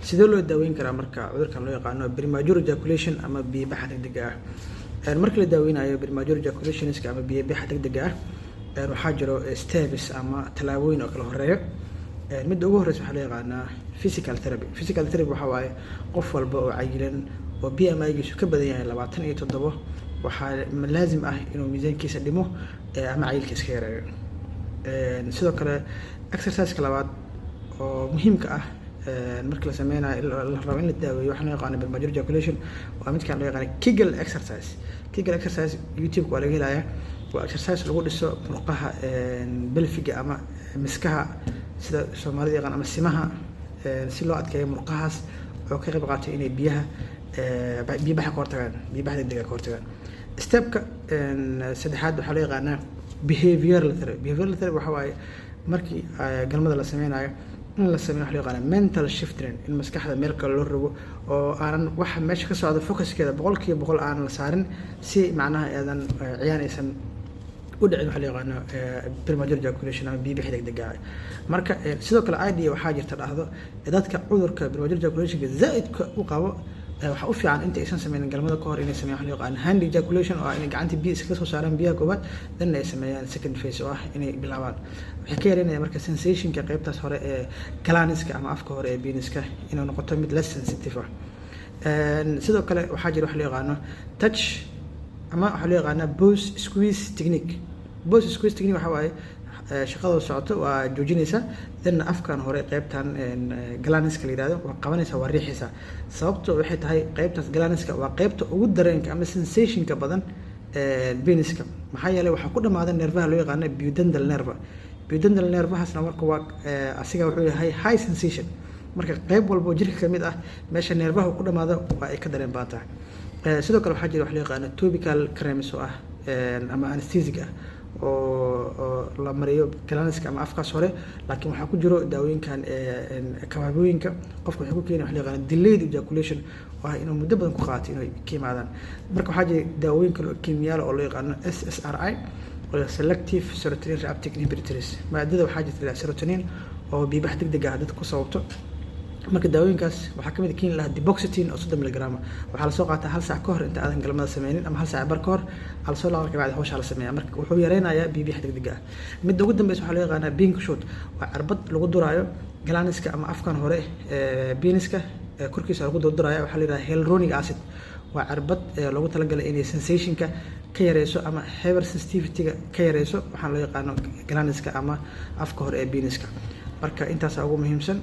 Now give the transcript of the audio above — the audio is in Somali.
sidoo loo daaweyn karaa marka cudurkan loo yaqaano premature ejaculation ama biyo baxa degdega ah marka la daaweynayo premature ejaculationska ama biyo baxa degdega ah waxaa jiro steps ama talaabooyin oo kala horeeyo mid ugu horeysa waxaa loo yaqaanaa physical therapy waxa waaye qof walba oo cayilan oo BMI-giisu ka badan yahay 27 waxaa laazim ah inuu miisaankiisa dhimo ama cayilkiisa ka yareeyo sidoo kale exercise labaad oo muhiimka ah marka la sameynayo la rabo in la daaweeyo waxaa loo yaqaanaa premature ejaculation waa midkaan loo yaqaano Kegel exercise YouTube waa laga helayaa waa exercise lagu dhiso murqaha belfiga ama miskaha sida Soomaalida yaqaan ama simaha si loo adkeeyo murqahaas oo ka qayb qaata inay biyo baxa ka hortagaan biyo baxa degdega ka hortagaan stepka saddexaad waxaa loo yaqaanaa behavioral therapy waxa waaye markii galmada la sameynayo in la sameeyo waxa loo yaqaanaa mental shift in maskaxda meel kale loo rogo oo aanan waxa meesha ka socda focuskeeda 100% aanan la saarin si macnaha aadan ciyaanaysan u dhicin waxa loo yaqaano premature ejaculation ama biyo baxa degdega ah marka sidoo kale idea waxaa jirta dhahdo dadka cudurka premature ejaculation zaidka u qabo waxa u fiican inta aysan sameeyeen galmada ka hor inay sameeyaan waxa loo yaqaan hand ejaculation oo inay gacanta biyo iska soo saaraan biyaha koobaad dan ay sameeyaan second phase oo ah inay bilaabaan waxay ka yareynayaan marka sensationka qaybtaas hore ee glands-ka ama afka hore ee peniska inay noqoto mid less sensitive ah sidoo kale waxaa jira waxa loo yaqaan touch ama waxa loo yaqaan pose squeeze technique waxa waaye shaqada socoto waa joojinaysa dan afkan hore qaybtan glands-ka la yiraahdo waa qabanaysa waa riixaysa sababtoo waxay tahay qaybtaas glands-ka waa qaybta ugu dareenka ama sensation-ka badan peniska maxaa yeelay waxa ku dhamaada nervaha loo yaqaan pudendal nerve-haasna marka waa asiga wuxuu yahay high sensation marka qayb walba oo jirka kamid ah meesha nervaha ku dhamaado waa ay ka dareen baata sidoo kale waxaa jira wax loo yaqaan topical creams oo ah ama anesthetic ah oo la mariyo glands-ka ama afkaas hore laakiin waxaa ku jiro daawooyinkan kawaabooyinka qofka waxay ku keenayaan waxa la yaqaan delayed ejaculation oo ah inuu muddo badan ku qaato inay ka yimaadaan marka waxaa jira daawooyin kale oo kiimiyada oo loo yaqaan SSRI oo selective serotonin reuptake inhibitors maadada waxaa jirta serotonin oo biyo baxa degdega ah dadka ku sababto marka daawooyinkaas waxaa kamid ah kiin lahaa duloxetine oo 30 mg waxaa la soo qaataa hal saac ka hor inta aadan galmada sameynin ama hal saac bar ka hor hal soo laaqay baad hawsha la sameeyaa marka wuxuu yareynayaa biyo baxa degdega ah mid ugu dambeysay waxaa loo yaqaanaa pink shot waa cirbad lagu duraayo glands-ka ama afkan hore peniska korkiisa lagu duraayo waxaa la yiraahdaa hyaluronic acid waa cirbad loogu talagalay inay sensation-ka ka yareyso ama hypersensitivity-ga ka yareyso waxaan loo yaqaano glands-ka ama afka hore ee peniska marka intaas ugu muhiimsan